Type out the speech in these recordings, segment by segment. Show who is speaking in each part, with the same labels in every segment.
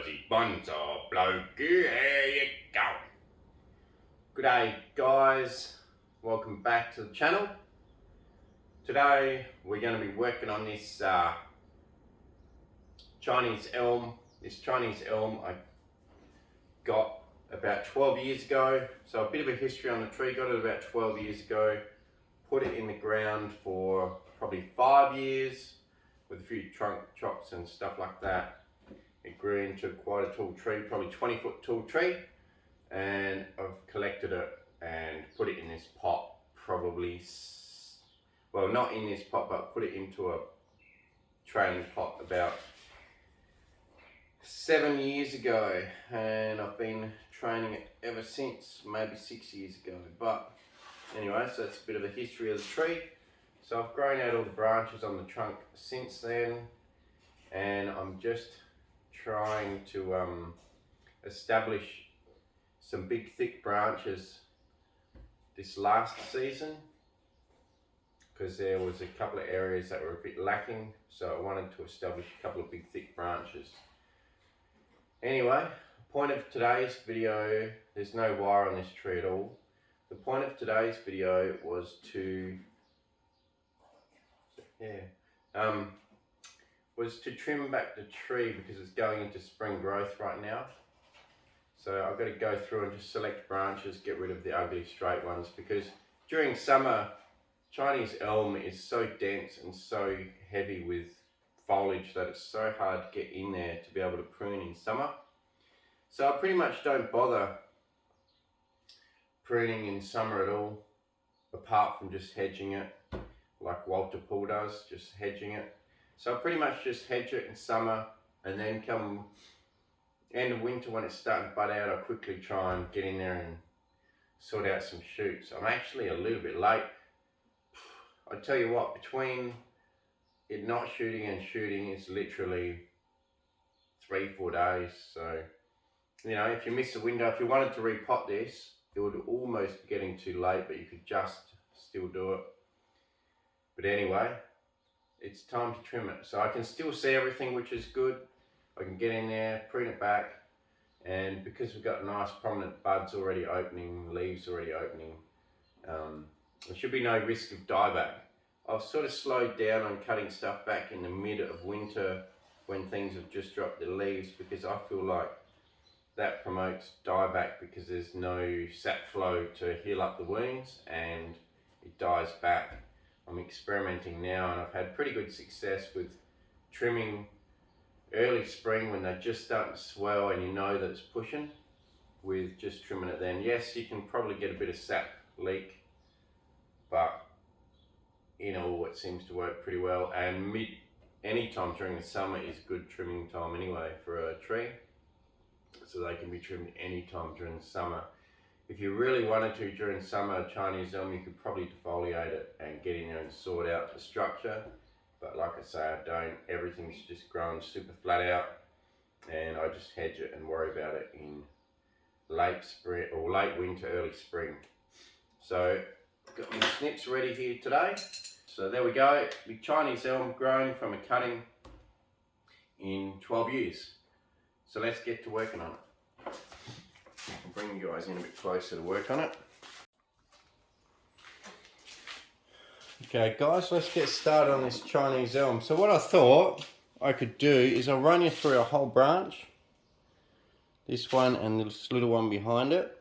Speaker 1: Aussie Bonsai Bloke, here you go.
Speaker 2: G'day guys, welcome back to the channel. Today we're going to be working on this Chinese elm. This Chinese elm I got about 12 years ago. So a bit of a history on the tree. Got it about 12 years ago. Put it in the ground for probably 5 years with a few trunk chops and stuff like that. It grew into quite a tall tree, probably 20-foot tall tree. And I've collected it and put it in this pot, probably, well, not in this pot, but put it into a training pot about 7 years ago, and I've been training it ever since, maybe 6 years ago. But anyway, so that's a bit of a history of the tree. So I've grown out all the branches on the trunk since then, and I'm just trying to establish some big thick branches this last season, because there was a couple of areas that were a bit lacking, so I wanted to establish a couple of big thick branches. Anyway, the point of today's video, there's no wire on this tree at all. The point of today's video was to trim back the tree because it's going into spring growth right now. So I've got to go through and just select branches, get rid of the ugly straight ones, because during summer, Chinese elm is so dense and so heavy with foliage that it's so hard to get in there to be able to prune in summer. So I pretty much don't bother pruning in summer at all, apart from just hedging it, like Walter Paul does, just hedging it. So I pretty much just hedge it in summer, and then come end of winter when it's starting to bud out, I quickly try and get in there and sort out some shoots. I'm actually a little bit late. I tell you what, between it not shooting and shooting is literally 3-4 days. So, you know, if you miss a window, if you wanted to repot this, it would almost be getting too late, but you could just still do it. But anyway, it's time to trim it. So I can still see everything, which is good. I can get in there, prune it back, and because we've got nice prominent buds already opening, leaves already opening, there should be no risk of dieback. I've sort of slowed down on cutting stuff back in the mid of winter when things have just dropped the leaves, because I feel like that promotes dieback because there's no sap flow to heal up the wounds and it dies back. I'm experimenting now and I've had pretty good success with trimming early spring when they're just starting to swell and you know that it's pushing, with just trimming it then. Yes, you can probably get a bit of sap leak, but in all it seems to work pretty well. And any time during the summer is good trimming time anyway for a tree, so they can be trimmed any time during the summer. If you really wanted to during summer, Chinese elm, you could probably defoliate it and get in there and sort out the structure. But like I say, I don't. Everything's just growing super flat out, and I just hedge it and worry about it in late spring or late winter, early spring. So I've got my snips ready here today. So there we go, the Chinese elm grown from a cutting in 12 years. So let's get to working on it. I'll bring you guys in a bit closer to work on it. Okay guys, let's get started on this Chinese elm. So what I thought I could do is I'll run you through a whole branch. This one and this little one behind it.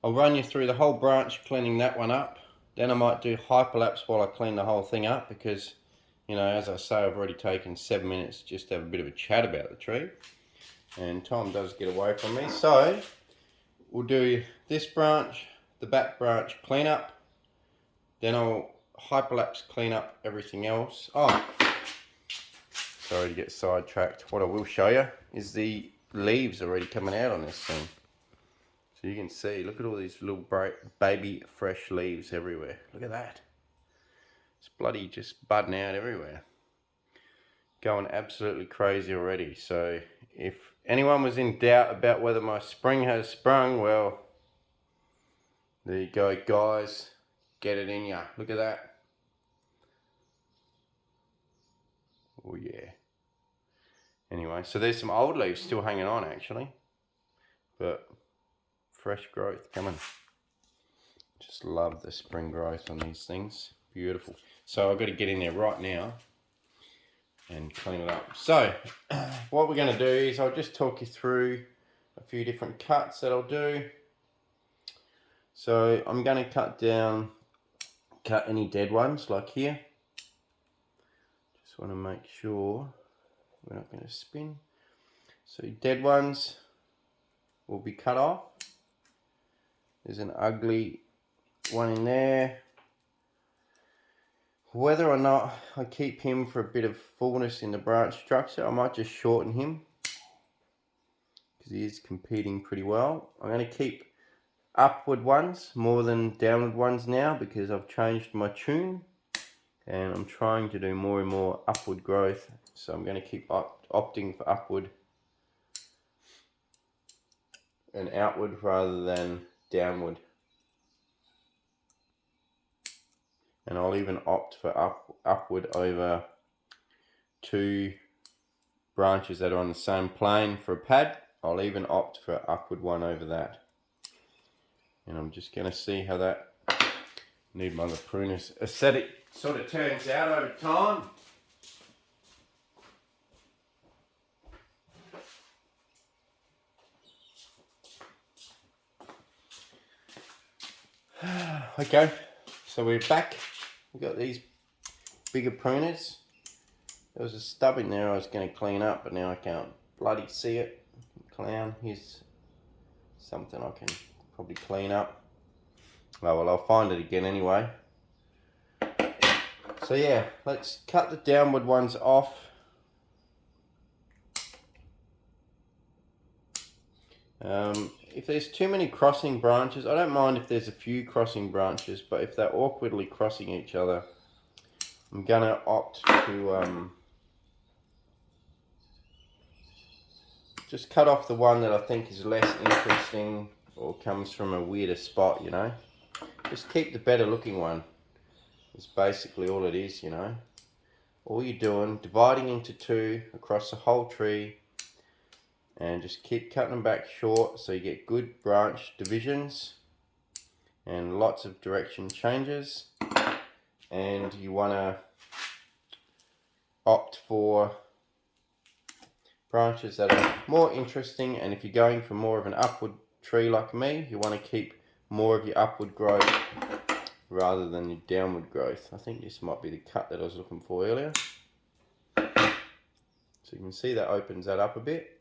Speaker 2: I'll run you through the whole branch, cleaning that one up. Then I might do hyperlapse while I clean the whole thing up, because, you know, as I say, I've already taken 7 minutes just to have a bit of a chat about the tree. And time does get away from me. So we'll do this branch, the back branch clean up. Then I'll hyperlapse clean up everything else. Oh, sorry to get sidetracked. What I will show you is the leaves already coming out on this thing. So you can see, look at all these little baby fresh leaves everywhere. Look at that. It's bloody just budding out everywhere. Going absolutely crazy already. So if anyone was in doubt about whether my spring has sprung, well, there you go guys. Get it in ya. Look at that. Oh yeah. Anyway, so there's some old leaves still hanging on actually, but fresh growth coming. Just love the spring growth on these things. Beautiful. So I've got to get in there right now and clean it up. So what we're going to do is I'll just talk you through a few different cuts that I'll do. So I'm going to cut any dead ones like here. Just want to make sure we're not going to spin. So dead ones will be cut off. There's an ugly one in there. Whether or not I keep him for a bit of fullness in the branch structure, I might just shorten him because he is competing pretty well. I'm going to keep upward ones more than downward ones now because I've changed my tune and I'm trying to do more and more upward growth. So I'm going to keep opting for upward and outward rather than downward. And I'll even opt for upward over 2 branches that are on the same plane for a pad. I'll even opt for an upward one over that. And I'm just going to see how that need my pruners aesthetic sort of turns out over time. Okay, so we're back. We've got these bigger pruners. There was a stub in there I was going to clean up, but now I can't bloody see it. Clown, here's something I can probably clean up. Oh well, I'll find it again anyway. So yeah, let's cut the downward ones off. If there's too many crossing branches, I don't mind if there's a few crossing branches, but if they're awkwardly crossing each other, I'm gonna opt to just cut off the one that I think is less interesting or comes from a weirder spot, you know. Just keep the better looking one. It's basically all it is, you know. All you're doing, dividing into 2 across the whole tree, and just keep cutting them back short so you get good branch divisions and lots of direction changes. And you want to opt for branches that are more interesting, and if you're going for more of an upward tree like me, you want to keep more of your upward growth rather than your downward growth. I think this might be the cut that I was looking for earlier. So you can see that opens that up a bit.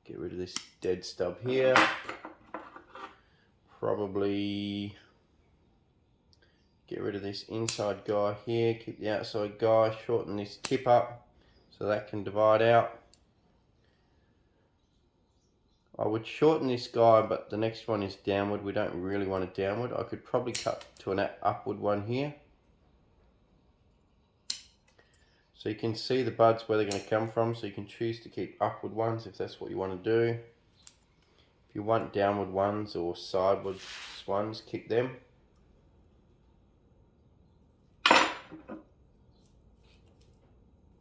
Speaker 2: Get rid of this dead stub here. Probably get rid of this inside guy here. Keep the outside guy. Shorten this tip up so that can divide out. I would shorten this guy, but the next one is downward. We don't really want it downward. I could probably cut to an upward one here. So you can see the buds where they're going to come from, so you can choose to keep upward ones if that's what you want to do. If you want downward ones or sideways ones, keep them.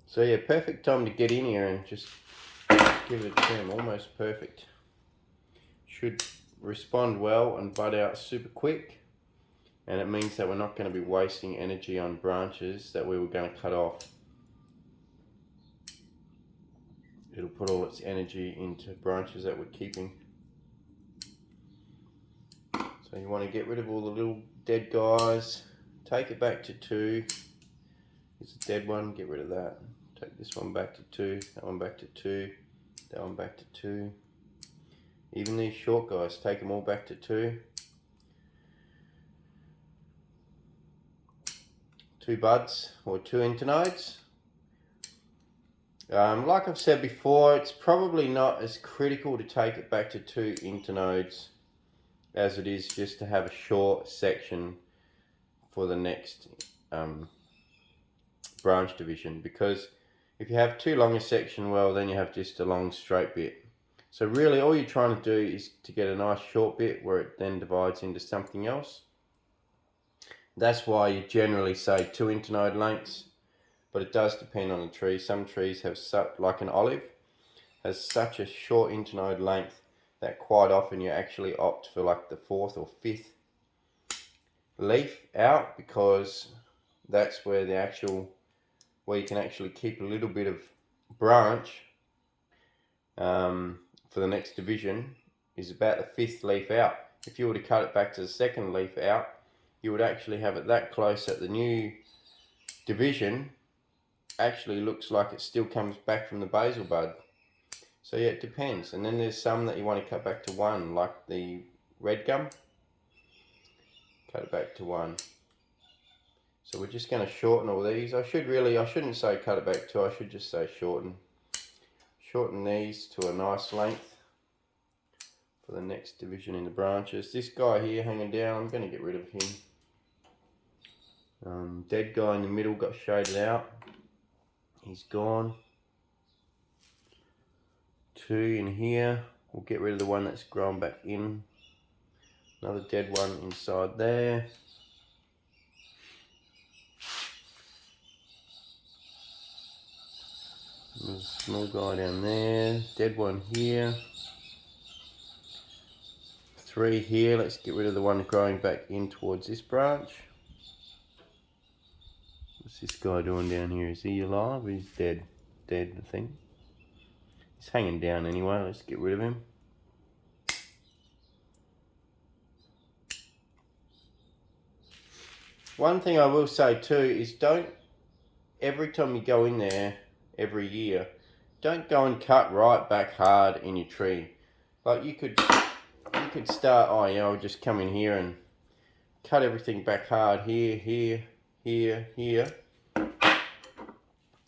Speaker 2: So yeah, perfect time to get in here and just give it a trim, almost perfect. Should respond well and bud out super quick, and it means that we're not going to be wasting energy on branches that we were going to cut off. It'll put all its energy into branches that we're keeping. So you want to get rid of all the little dead guys, take it back to 2. Here's a dead one, get rid of that. Take this one back to 2, that one back to 2, that one back to 2. Even these short guys, take them all back to 2. 2 buds or 2 internodes. Like I've said before, it's probably not as critical to take it back to 2 internodes as it is just to have a short section for the next branch division, because if you have too long a section, well, then you have just a long straight bit. So really all you're trying to do is to get a nice short bit where it then divides into something else. That's why you generally say 2 internode lengths, but it does depend on the tree. Some trees have like an olive has such a short internode length that quite often you actually opt for like the 4th or 5th leaf out, because that's where where you can actually keep a little bit of branch for the next division is about the 5th leaf out. If you were to cut it back to the 2nd leaf out, you would actually have it that close that the new division actually looks like it still comes back from the basil bud. So yeah, it depends. And then there's some that you want to cut back to 1, like the red gum. Cut it back to 1. So we're just going to shorten all these. I shouldn't say cut it back to, I should just say shorten. Shorten these to a nice length for the next division in the branches. This guy here hanging down, I'm going to get rid of him. Dead guy in the middle got shaded out. He's gone. 2 in here. We'll get rid of the one that's grown back in. Another dead one inside there. There's a small guy down there. Dead one here. 3 here. Let's get rid of the one growing back in towards this branch. What's this guy doing down here? Is he alive? He's dead. Dead, I think. He's hanging down anyway. Let's get rid of him. One thing I will say too is don't, every time you go in there, every year, don't go and cut right back hard in your tree. Like you could start, oh yeah, I'll just come in here and cut everything back hard here, here, here, here.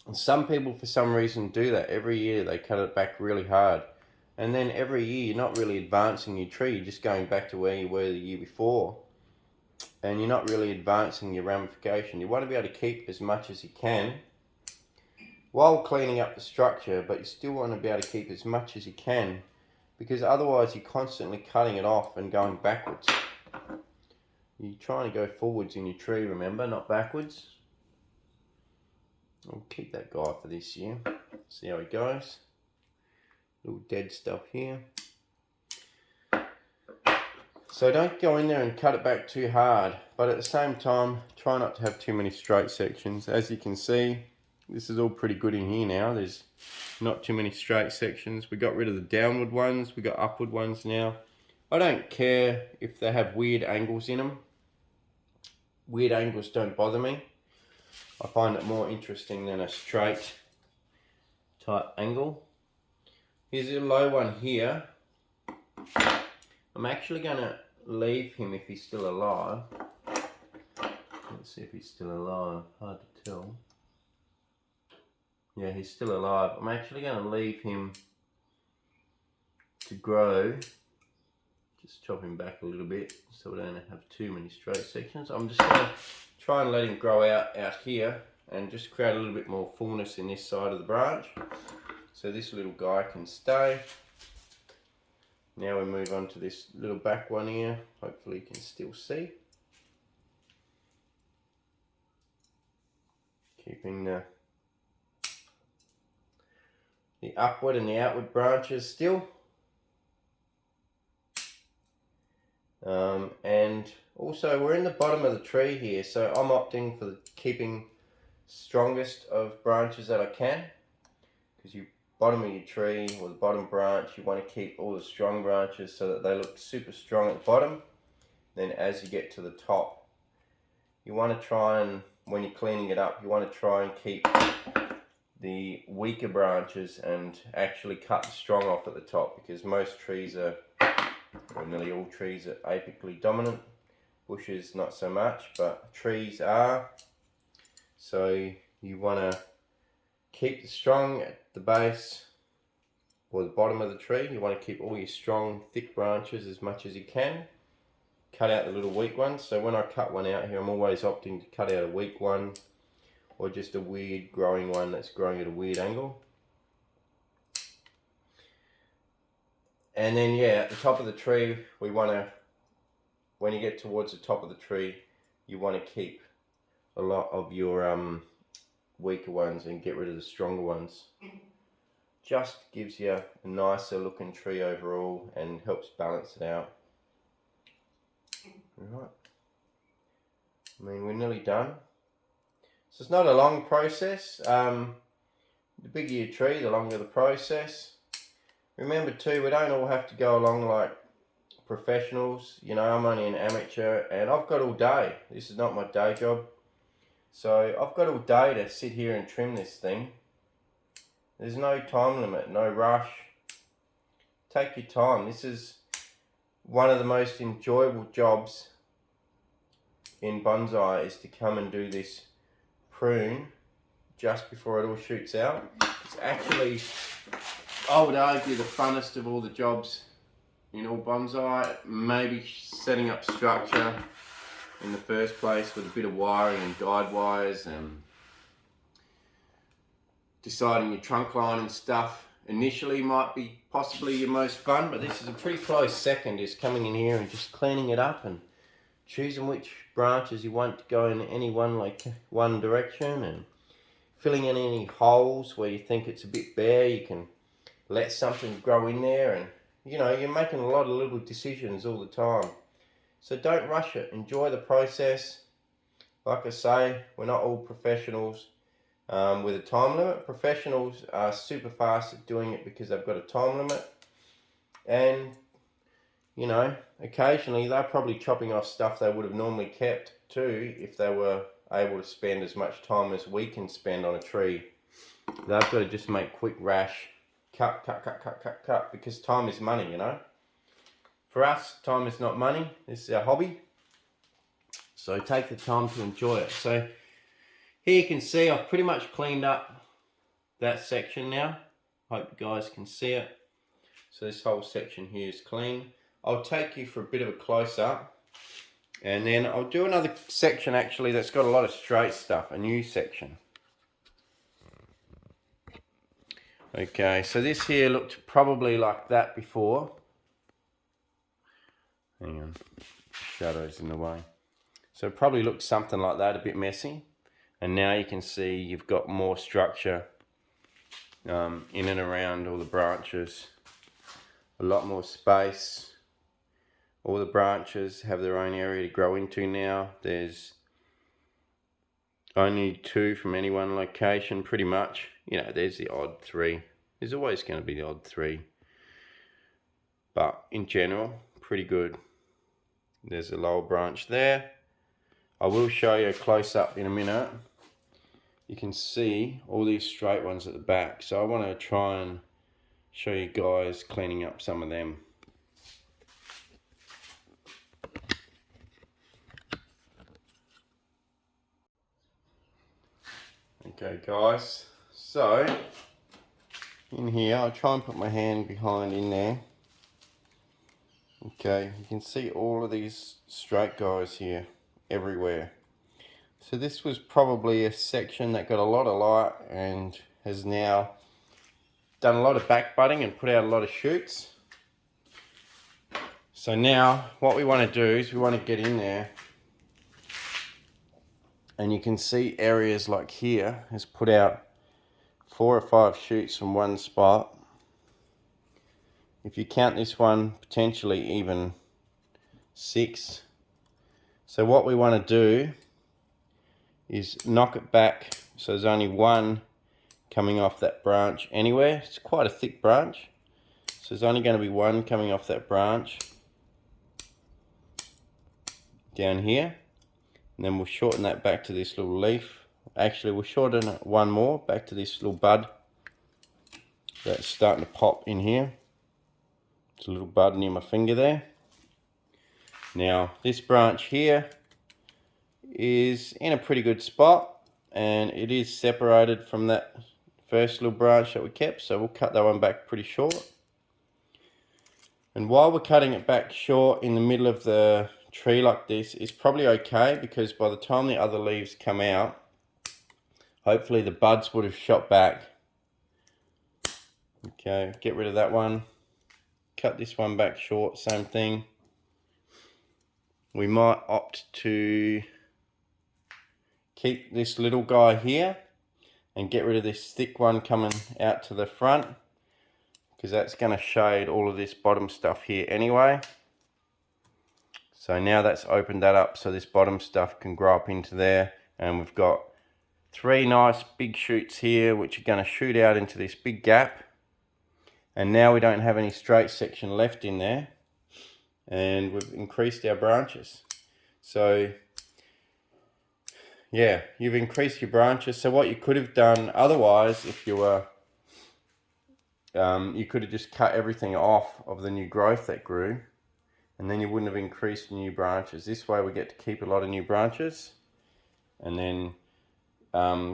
Speaker 2: And some people for some reason do that. Every year they cut it back really hard. And then every year you're not really advancing your tree, you're just going back to where you were the year before. And you're not really advancing your ramification. You want to be able to keep as much as you can while cleaning up the structure, but you still want to be able to keep as much as you can, because otherwise you're constantly cutting it off and going backwards. You're trying to go forwards in your tree, remember, not backwards. I'll keep that guy for this year. See how he goes. Little dead stuff here. So don't go in there and cut it back too hard, but at the same time, try not to have too many straight sections. As you can see, this is all pretty good in here now. There's not too many straight sections. We got rid of the downward ones. We got upward ones now. I don't care if they have weird angles in them. Weird angles don't bother me. I find it more interesting than a straight type angle. Here's a low one here. I'm actually going to leave him if he's still alive. Let's see if he's still alive. Hard to tell. Yeah, he's still alive. I'm actually going to leave him to grow. Just chop him back a little bit so we don't have too many straight sections. I'm just going to try and let him grow out here and just create a little bit more fullness in this side of the branch. So this little guy can stay. Now we move on to this little back one here. Hopefully you can still see. Keeping the upward and the outward branches still. And also we're in the bottom of the tree here, so I'm opting for keeping strongest of branches that I can, because you bottom of your tree or the bottom branch, you want to keep all the strong branches so that they look super strong at the bottom. Then as you get to the top, you want to try and, when you're cleaning it up, you want to try and keep the weaker branches and actually cut the strong off at the top, because most trees are, or nearly all trees, are apically dominant. Bushes not so much, but trees are. So you want to keep the strong at the base or the bottom of the tree. You want to keep all your strong thick branches as much as you can. Cut out the little weak ones. So when I cut one out here, I'm always opting to cut out a weak one or just a weird growing one that's growing at a weird angle. And then yeah, at the top of the tree, we want to, when you get towards the top of the tree, you want to keep a lot of your weaker ones and get rid of the stronger ones. Just gives you a nicer looking tree overall and helps balance it out. Right. I mean, we're nearly done. So it's not a long process. The bigger your tree, the longer the process. Remember too, we don't all have to go along like professionals. You know, I'm only an amateur and I've got all day. This is not my day job. So I've got all day to sit here and trim this thing. There's no time limit, no rush. Take your time. This is one of the most enjoyable jobs in bonsai, is to come and do this prune just before it all shoots out. It's actually, I would argue, the funnest of all the jobs in all bonsai. Maybe setting up structure in the first place with a bit of wiring and guide wires and deciding your trunk line and stuff initially might be possibly your most fun, but this is a pretty close second, is coming in here and just cleaning it up and choosing which branches you want to go in any one direction, and filling in any holes where you think it's a bit bare. You can let something grow in there, and you know, you're making a lot of little decisions all the time. So don't rush it, enjoy the process. Like I say, we're not all professionals with a time limit. Professionals are super fast at doing it because they've got a time limit, and you know, occasionally they're probably chopping off stuff they would have normally kept too if they were able to spend as much time as we can spend on a tree. They've got to just make quick, rash, cut, because time is money, you know. For us, time is not money. This is our hobby. So take the time to enjoy it. So here you can see I've pretty much cleaned up that section now. Hope you guys can see it. So this whole section here is clean. I'll take you for a bit of a close-up, and then I'll do another section actually that's got a lot of straight stuff, a new section. Okay, so this here looked probably like that before. Hang on, shadow's in the way. So it probably looked something like that, a bit messy. And now you can see you've got more structure in and around all the branches. A lot more space. All the branches have their own area to grow into now. There's only 2 from any one location, pretty much. You know, there's the odd 3. There's always going to be the odd 3. But in general, pretty good. There's a lower branch there. I will show you a close-up in a minute. You can see all these straight ones at the back. So I want to try and show you guys cleaning up some of them. Okay guys, so in here I'll try and put my hand behind in there. Okay, you can see all of these straight guys here everywhere. So this was probably a section that got a lot of light and has now done a lot of back budding and put out a lot of shoots. So now what we want to do is we want to get in there, and you can see areas like here has put out 4 or 5 shoots from one spot. If you count this one, potentially even 6. So what we want to do is knock it back so there's only 1 coming off that branch anywhere. It's quite a thick branch, so there's only going to be 1 coming off that branch down here. And then we'll shorten that back to this little leaf. Actually, we'll shorten it 1 more back to this little bud that's starting to pop in here. It's a little bud near my finger there. Now, this branch here is in a pretty good spot, and it is separated from that first little branch that we kept, so we'll cut that one back pretty short. And while we're cutting it back short in the middle of the tree like this, is probably okay, because by the time the other leaves come out, hopefully the buds would have shot back. Okay, get rid of that one. Cut this one back short, same thing. We might opt to keep this little guy here, and get rid of this thick one coming out to the front, because that's going to shade all of this bottom stuff here anyway. So now that's opened that up so this bottom stuff can grow up into there, and we've got 3 nice big shoots here which are going to shoot out into this big gap, and now we don't have any straight section left in there, and we've increased our branches. So yeah, you've increased your branches. So what you could have done otherwise, if you were, you could have just cut everything off of the new growth that grew, and then you wouldn't have increased new branches. This way we get to keep a lot of new branches, and then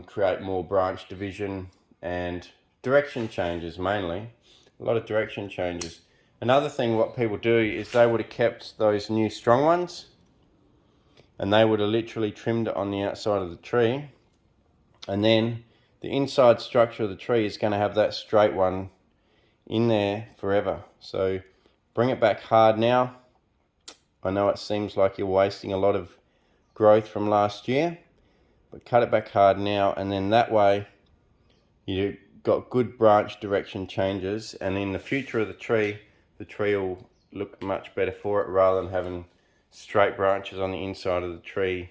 Speaker 2: create more branch division and direction changes mainly. A lot of direction changes. Another thing what people do is they would have kept those new strong ones, and they would have literally trimmed it on the outside of the tree, and then the inside structure of the tree is going to have that straight one in there forever. So bring it back hard now. I know it seems like you're wasting a lot of growth from last year, but cut it back hard now, and then that way you got good branch direction changes, and in the future of the tree will look much better for it, rather than having straight branches on the inside of the tree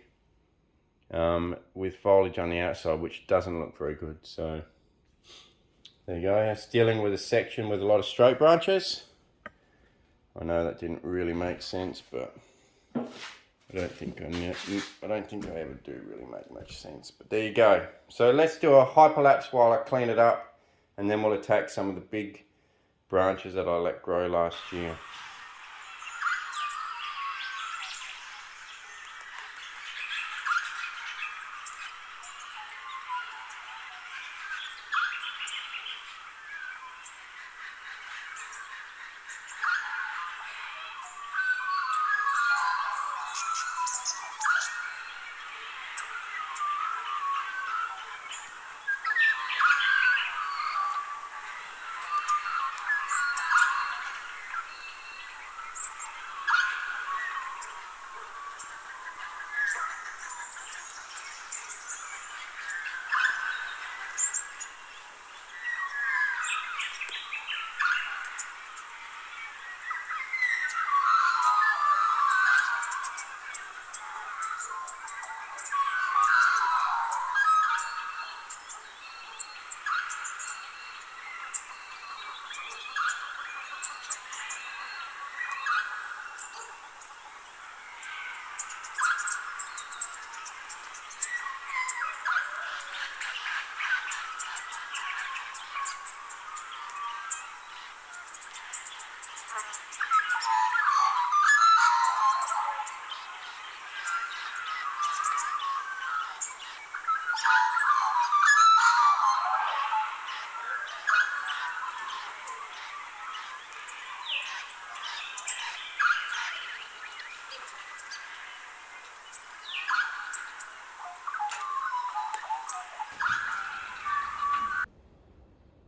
Speaker 2: with foliage on the outside, which doesn't look very good. So there you go. Styling with a section with a lot of straight branches. I know that didn't really make sense, but I don't think I ever do really make much sense. But there you go. So let's do a hyperlapse while I clean it up, and then we'll attack some of the big branches that I let grow last year.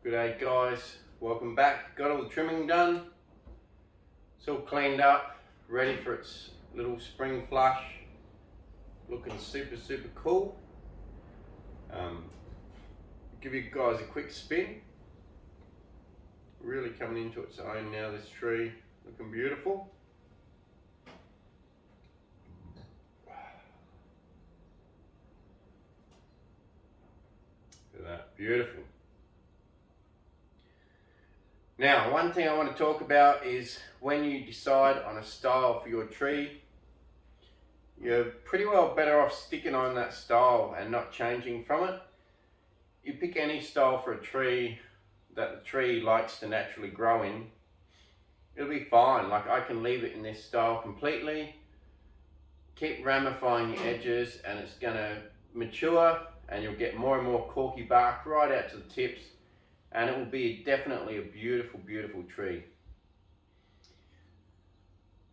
Speaker 2: G'day guys, welcome back. Got all the trimming done. It's all cleaned up, ready for its little spring flush. Looking super cool. Give you guys a quick spin. Really coming into its own now, this tree. Looking beautiful. Look at that, beautiful. Now, one thing I want to talk about is when you decide on a style for your tree, you're pretty well better off sticking on that style and not changing from it. You pick any style for a tree that the tree likes to naturally grow in, it'll be fine. Like, I can leave it in this style completely, keep ramifying the edges, and it's going to mature, and you'll get more and more corky bark right out to the tips, and it will be definitely a beautiful tree.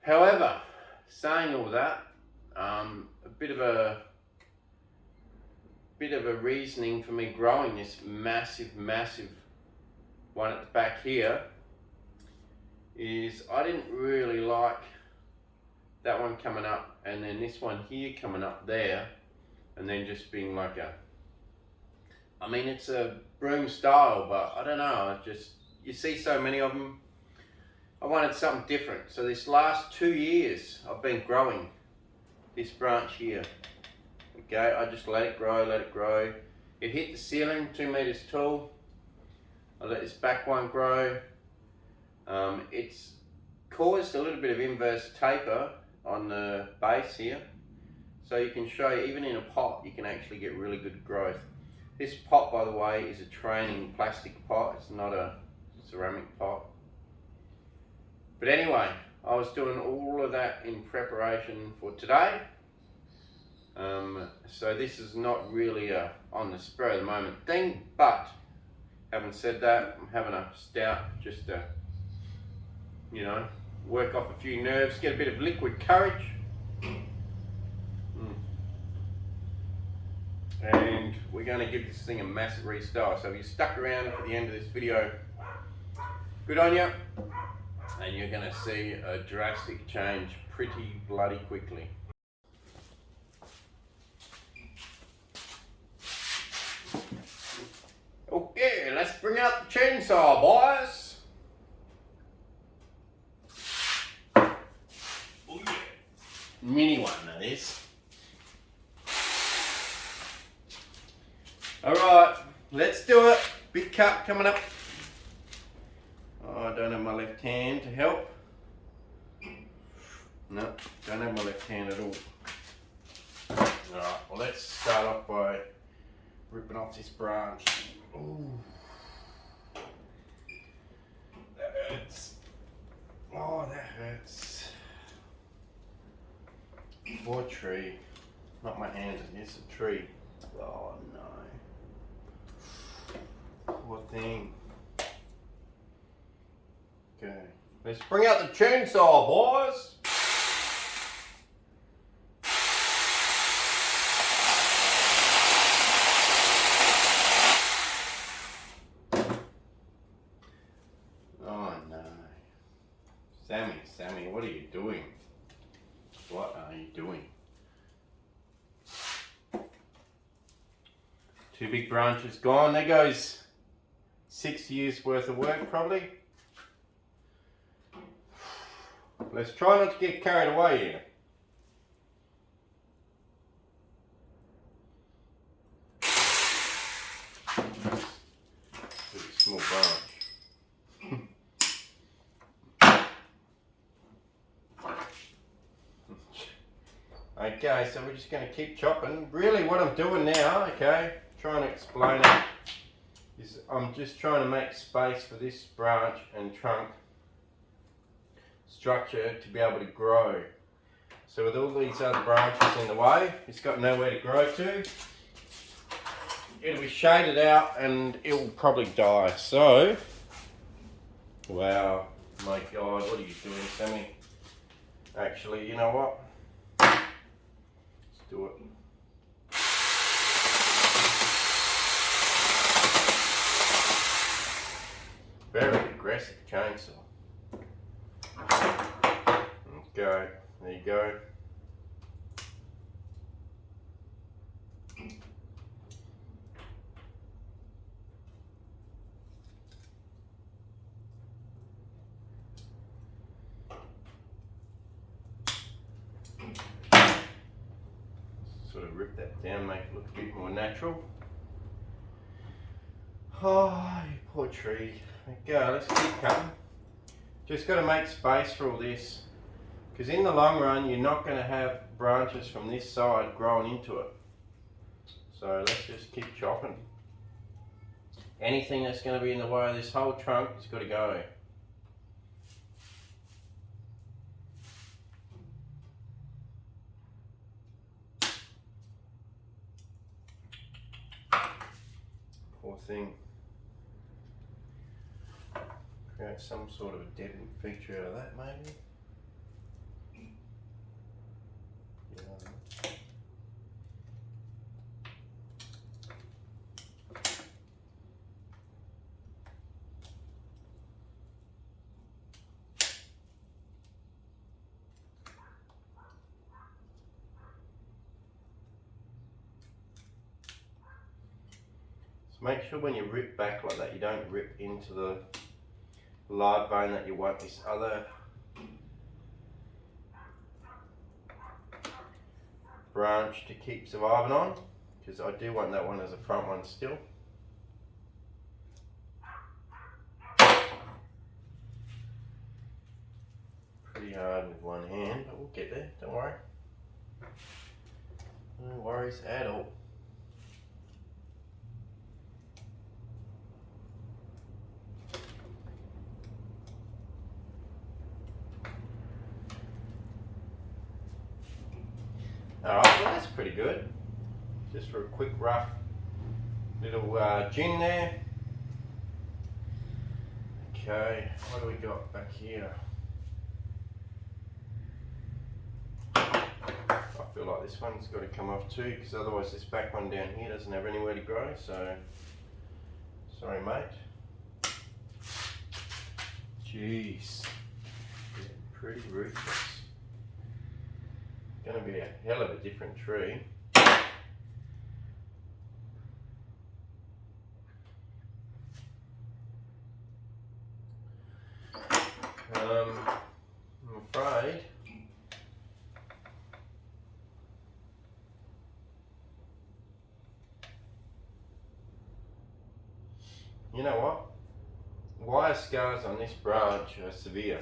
Speaker 2: However, saying all that, a bit of a reasoning for me growing this massive one at the back here is I didn't really like that one coming up, and then this one here coming up there, and then just being like a I mean, it's a broom style, but I don't know, you see so many of them. I wanted something different. So this last 2 years, I've been growing this branch here. Okay, I just let it grow, let it grow. It hit the ceiling, 2 meters tall. I let this back one grow. It's caused a little bit of inverse taper on the base here. So you can show, even in a pot, you can actually get really good growth. This pot, by the way, is a training plastic pot. It's not a ceramic pot. But anyway, I was doing all of that in preparation for today. So this is not really a on the spur of the moment thing, but having said that, I'm having a stout just to, you know, work off a few nerves, get a bit of liquid courage. And we're going to give this thing a massive restyle. So if you stuck around for the end of this video, good on you. And you're going to see a drastic change pretty bloody quickly. Okay, let's bring out the chainsaw, boys. Oh yeah. Mini one that is. Alright, let's do it. Big cut coming up. Oh, I don't have my left hand to help. No, don't have my left hand at all. Alright, well let's start off by ripping off this branch. Ooh. That hurts. Oh, that hurts. Poor tree. Not my hand, it's a tree. Oh no. Poor thing. Okay, let's bring out the chainsaw, boys. Oh no. Sammy, what are you doing? What are you doing? 2 big branches gone. There goes 6 years worth of work probably. Let's try not to get carried away here. Pretty small branch. Okay, so we're just going to keep chopping. Really what I'm doing now, okay, trying to explain it, is I'm just trying to make space for this branch and trunk structure to be able to grow. So with all these other branches in the way, it's got nowhere to grow to. It'll be shaded out and it will probably die. So, wow, my God, what are you doing, Sammy? Actually, you know what? Let's do it. Very aggressive chainsaw. Okay, there you go. Sort of rip that down, make it look a bit more natural. Oh, you poor tree. Okay, let's keep cutting. Just got to make space for all this, because in the long run you're not going to have branches from this side growing into it. So let's just keep chopping. Anything that's going to be in the way of this whole trunk has got to go. Poor thing. Create some sort of a deadening feature out of that maybe. Yeah. Make sure when you rip back like that, you don't rip into the live bone that you want this other branch to keep surviving on, because I do want that one as a front one still. Pretty hard with one hand, but we'll get there, don't worry. No worries at all. Alright, well that's pretty good. Just for a quick rough little gin there. Okay, what do we got back here? I feel like this one's got to come off too, because otherwise this back one down here doesn't have anywhere to grow, so sorry mate. Jeez, pretty ruthless. Gonna be a hell of a different tree. I'm afraid you know what? Wire scars on this branch are severe.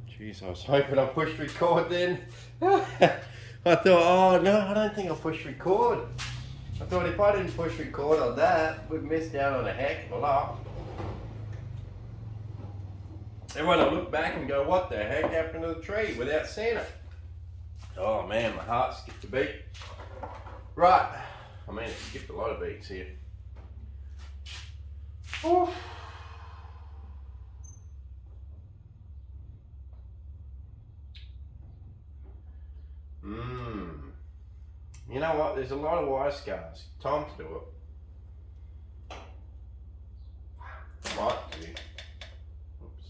Speaker 2: Jeez, I was hoping I pushed record then. I thought, oh no, I don't think I pushed record. I thought if I didn't push record on that, we'd missed out on a heck of a lot. And when I look back and go, what the heck happened to the tree without seeing it? Oh man, my heart skipped a beat. Right, I mean it skipped a lot of beats here. Oof. You know what? There's a lot of wire scars. Time to do it. Might do. Oops.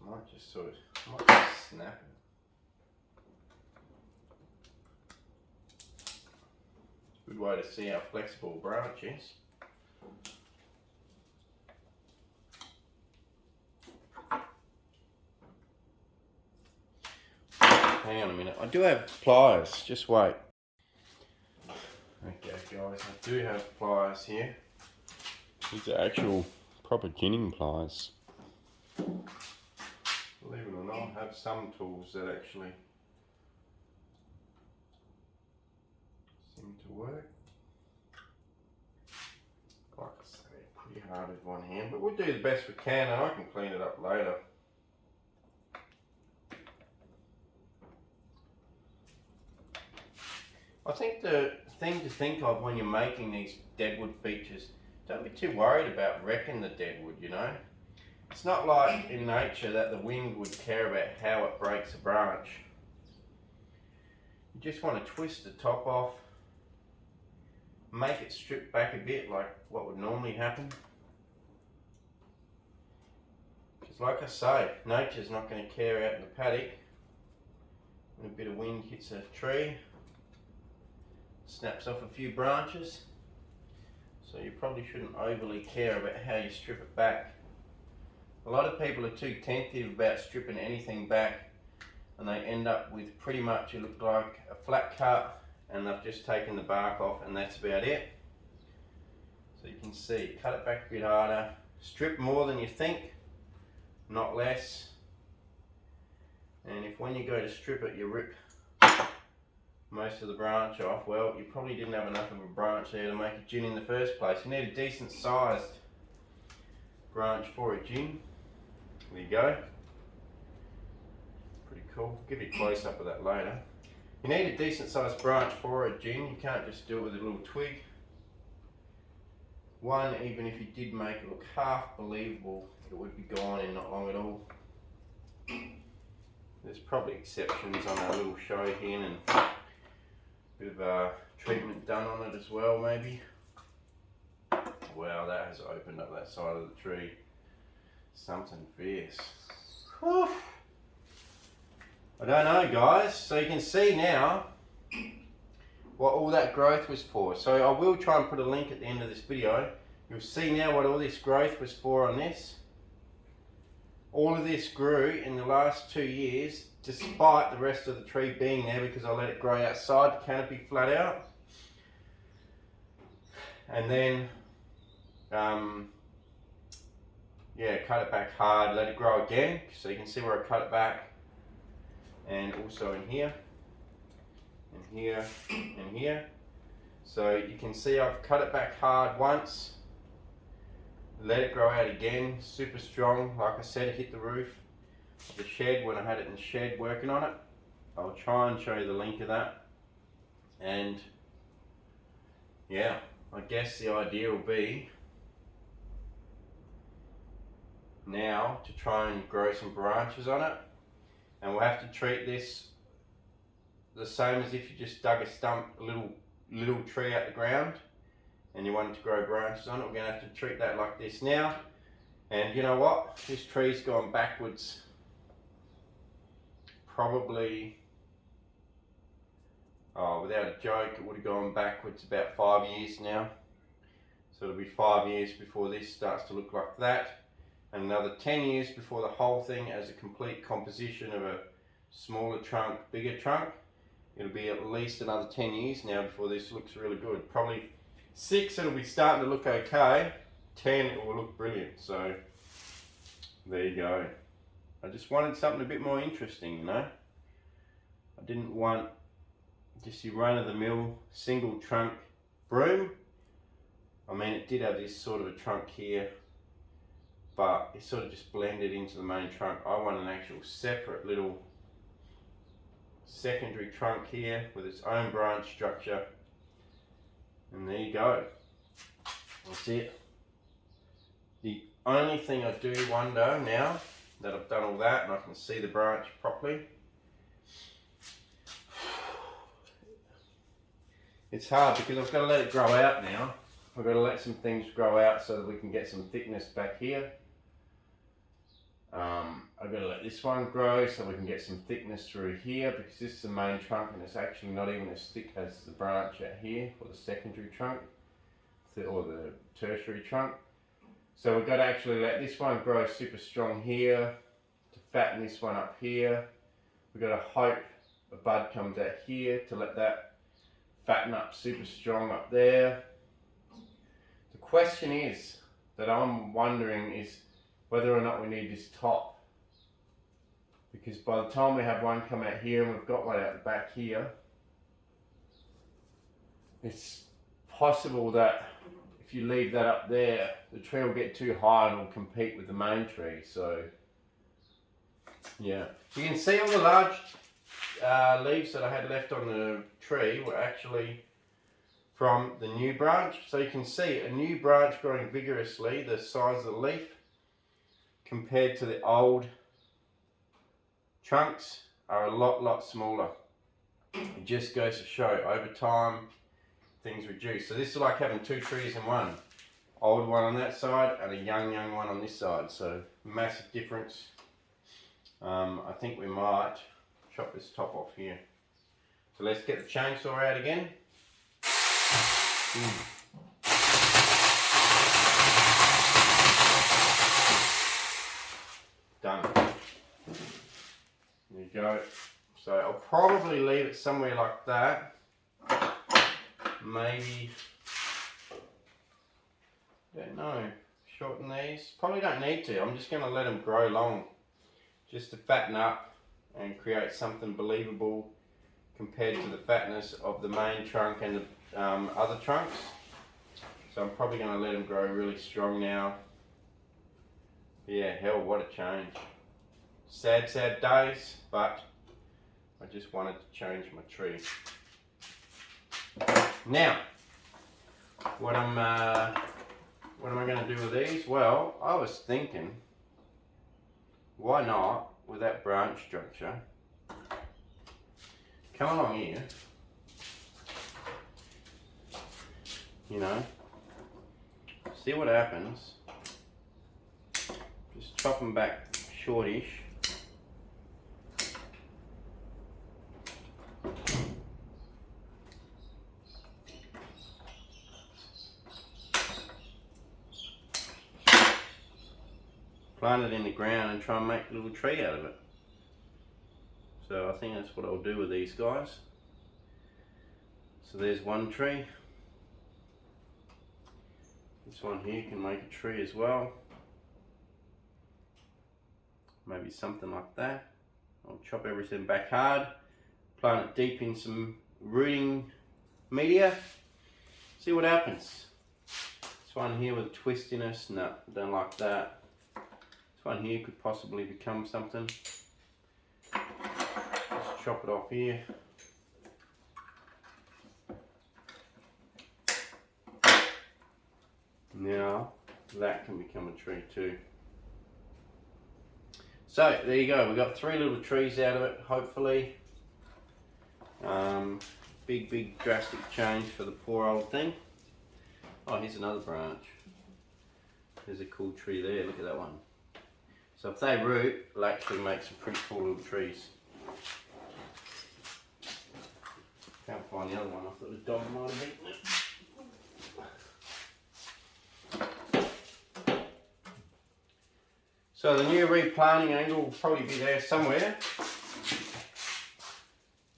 Speaker 2: Might just sort of snap it. Good way to see how flexible a branch is. Hang on a minute, I do have pliers, just wait. Okay guys, I do have pliers here. These are actual proper ginning pliers. Believe it or not, I have some tools that actually seem to work. Like I say, pretty hard with one hand, but we'll do the best we can and I can clean it up later. I think the thing to think of when you're making these deadwood features, don't be too worried about wrecking the deadwood, you know. It's not like in nature that the wind would care about how it breaks a branch. You just want to twist the top off, make it strip back a bit like what would normally happen. Because like I say, nature's not going to care out in the paddock when a bit of wind hits a tree. Snaps off a few branches, so you probably shouldn't overly care about how you strip it back. A lot of people are too tentative about stripping anything back and they end up with pretty much it look like a flat cut and they've just taken the bark off and that's about it. So you can see, cut it back a bit harder, strip more than you think, not less, and if when you go to strip it you rip most of the branch off, well, you probably didn't have enough of a branch there to make a gin in the first place. You need a decent sized branch for a gin. There you go. Pretty cool. Give you a close up of that later. You need a decent sized branch for a gin. You can't just do it with a little twig. One, even if you did make it look half believable, it would be gone in not long at all. There's probably exceptions on our little show here and bit of treatment done on it as well, maybe. Wow, that has opened up that side of the tree. Something fierce. Whew. I don't know, guys. So you can see now what all that growth was for. So I will try and put a link at the end of this video. You'll see now what all this growth was for on this. All of this grew in the last 2 years, despite the rest of the tree being there, because I let it grow outside, the canopy flat out. And then, yeah, cut it back hard, let it grow again. So you can see where I cut it back. And also in here, and here, and here. So you can see I've cut it back hard once, let it grow out again, super strong. Like I said, it hit the roof of the shed when I had it in the shed working on it. I'll try and show you the link of that. And yeah, I guess the idea will be now to try and grow some branches on it. And we'll have to treat this the same as if you just dug a stump, a little tree out the ground, and you wanted to grow branches on it. We're going to have to treat that like this now. And you know what? This tree's gone backwards probably, without a joke, it would have gone backwards about 5 years now. So it'll be 5 years before this starts to look like that. And another 10 years before the whole thing as a complete composition of a smaller trunk, bigger trunk. It'll be at least another 10 years now before this looks really good. Probably 6 it'll be starting to look okay, 10 it will look brilliant. So there you go. I just wanted something a bit more interesting, you know. I didn't want just your run-of-the-mill single trunk broom. I mean, it did have this sort of a trunk here, but it sort of just blended into the main trunk. I want an actual separate little secondary trunk here with its own branch structure. And there you go. That's it. The only thing I do wonder now that I've done all that and I can see the branch properly, it's hard because I've got to let it grow out now. I've got to let some things grow out so that we can get some thickness back here. I've got to let this one grow so we can get some thickness through here, because this is the main trunk and it's actually not even as thick as the branch out here, or the secondary trunk, or the tertiary trunk. So we've got to actually let this one grow super strong here to fatten this one up here. We've got to hope a bud comes out here to let that fatten up super strong up there. The question is, that I'm wondering, is whether or not we need this top. Because by the time we have one come out here and we've got one out the back here, it's possible that if you leave that up there, the tree will get too high and will compete with the main tree. So yeah, you can see all the large leaves that I had left on the tree were actually from the new branch. So you can see a new branch growing vigorously, the size of the leaf compared to the old trunks are a lot smaller. It just goes to show over time things reduce. So this is like having two trees in one. Old one on that side and a young one on this side. So massive difference. I think we might chop this top off here. So let's get the chainsaw out again. Done. There you go. So I'll probably leave it somewhere like that. Maybe, don't know, shorten these. Probably don't need to. I'm just going to let them grow long just to fatten up and create something believable compared to the fatness of the main trunk and the other trunks. So I'm probably going to let them grow really strong now. Yeah, hell, what a change. Sad days, but I just wanted to change my tree. Now, what am I going to do with these? Well, I was thinking, why not, with that branch structure, come along here, you know, see what happens. Just chop them back shortish. plant it in the ground and try and make a little tree out of it. So I think that's what I'll do with these guys. So there's one tree. This one here can make a tree as well. Maybe something like that. I'll chop everything back hard, plant it deep in some rooting media, see what happens. This one here with twistiness, no, don't like that. This one here could possibly become something. Let's chop it off here. Now that can become a tree too. So there you go, we've got 3 little trees out of it, hopefully. Big drastic change for the poor old thing. Oh, here's another branch. There's a cool tree there, look at that one. So if they root, it'll actually make some pretty cool little trees. Can't find the other one, I thought the dog might have eaten it. So the new replanting angle will probably be there somewhere.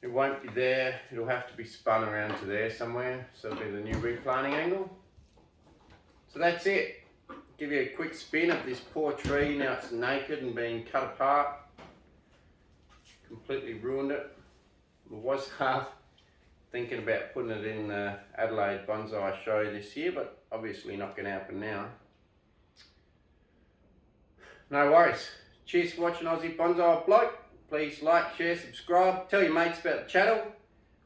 Speaker 2: It won't be there, it'll have to be spun around to there somewhere. So it'll be the new replanting angle. So that's it. Give you a quick spin of this poor tree. Now it's naked and being cut apart. Completely ruined it. I was half thinking about putting it in the Adelaide Bonsai show this year, but obviously not going to happen now. No worries. Cheers for watching Aussie Bonsai Bloke. Please like, share, subscribe. Tell your mates about the channel.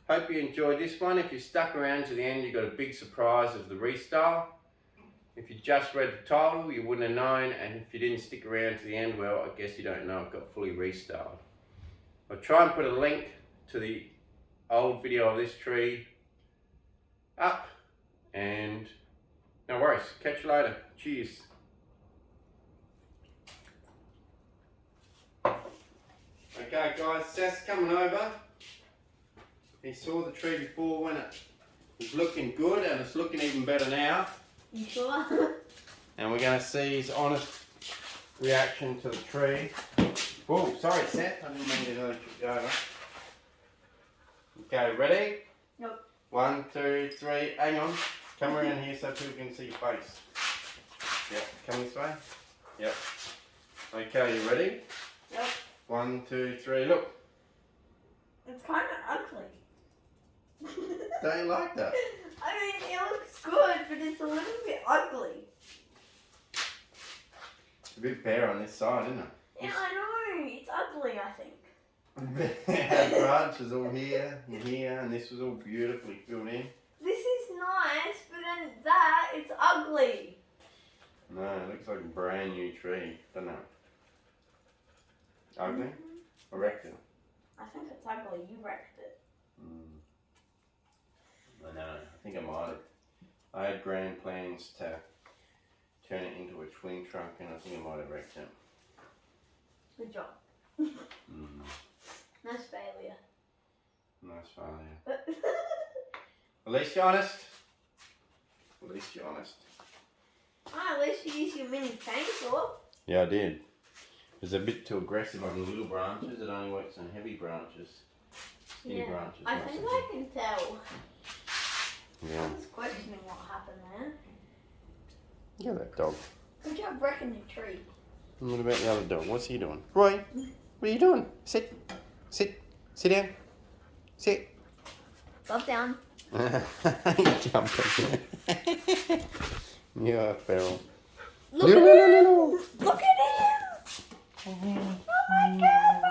Speaker 2: Hope you enjoyed this one. If you stuck around to the end, you got a big surprise of the restyle. If you just read the title, you wouldn't have known. And if you didn't stick around to the end, well, I guess you don't know it got fully restyled. I'll try and put a link to the old video of this tree up. And no worries. Catch you later. Cheers. Okay guys, Seth's coming over. He saw the tree before when it was looking good, and it's looking even better now.
Speaker 3: You sure?
Speaker 2: And we're going to see his honest reaction to the tree. Whoa, sorry Seth, I didn't mean to let you go. Okay, ready?
Speaker 3: Yep.
Speaker 2: 1, 2, 3, hang on. Come around here so people can see your face. Yep, come this way. Yep. Okay, you ready?
Speaker 3: Yep.
Speaker 2: 1, 2, 3, look.
Speaker 3: It's kind of ugly.
Speaker 2: Don't you like that?
Speaker 3: I mean, it looks good, but it's a little bit ugly.
Speaker 2: It's a bit bare on this side, isn't it?
Speaker 3: Yeah, I know. It's ugly, I think.
Speaker 2: It had branches all here and here, and this was all beautifully filled in.
Speaker 3: This is nice, but then that, it's ugly.
Speaker 2: No, it looks like a brand new tree, doesn't it? Ugly? I wrecked it.
Speaker 3: I think it's ugly. You wrecked it.
Speaker 2: I know. I think I might have. I had grand plans to turn it into a twin trunk, and I think I might have wrecked it.
Speaker 3: Good job. Nice failure.
Speaker 2: Nice failure. At least you're honest. At least you're honest.
Speaker 3: Oh, at least you used your mini chainsaw.
Speaker 2: Yeah, I did. It was a bit too aggressive on the little branches. It only works on heavy branches. Skinny branches.
Speaker 3: I think I can tell.
Speaker 2: Yeah.
Speaker 3: I was questioning what happened there.
Speaker 2: Look at that dog.
Speaker 3: Good job wrecking the tree.
Speaker 2: And what about the other dog? What's he doing? Roy, what are you doing? Sit. Sit. Sit down. Sit.
Speaker 3: Bob down.
Speaker 2: He jumped up there. You're feral.
Speaker 3: Look at him! Look at him! Oh my god!